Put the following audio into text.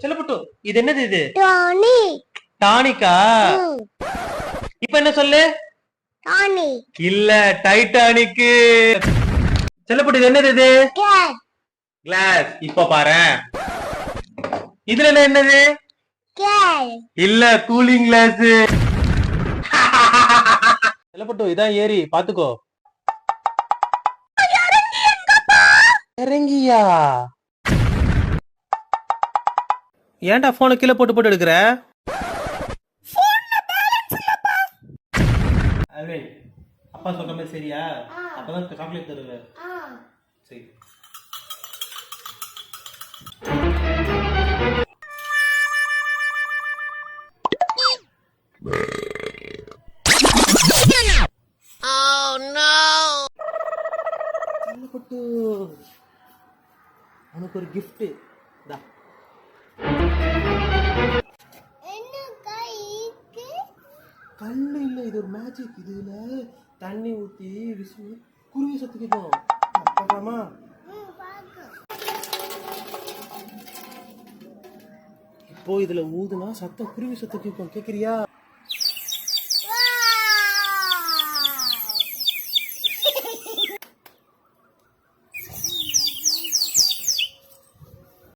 செல்லப்பட்டு இது என்னது? இது டானிக். டானிக்கா? இப்ப என்ன சொல்லு? டானிக் இல்ல, டைட்டானிக். செல்லப்பட்டு இது என்னது? இது கிளாஸ். கிளாஸ். இப்ப பாரு, இதுல என்ன என்னது? கிளாஸ். இல்ல, கூலிங் கிளாஸ். செல்லப்பட்டு இதான் ஏரி, பாத்துக்கோ. இறங்கியா? ஏன்டா போனை கீழே போட்டு போட்டு எடுக்கிற? அல்வின், அப்பா சொல்ற மாதிரி சரியா? அப்பதான் சாக்லேட் தருவேன். சரி. செல்லப்பட்டு, உனக்கு ஒரு கிஃப்ட். கல்லு இல்ல, இது ஒரு மேஜிக். இதுல தண்ணி ஊத்தி விசில் குருவி சத்துக்கிட்டோம். பார்க்கலாமா? இப்போ இதுல ஊதுனா சத்தம் குருவி சத்து கேட்கும். கேக்குறியா?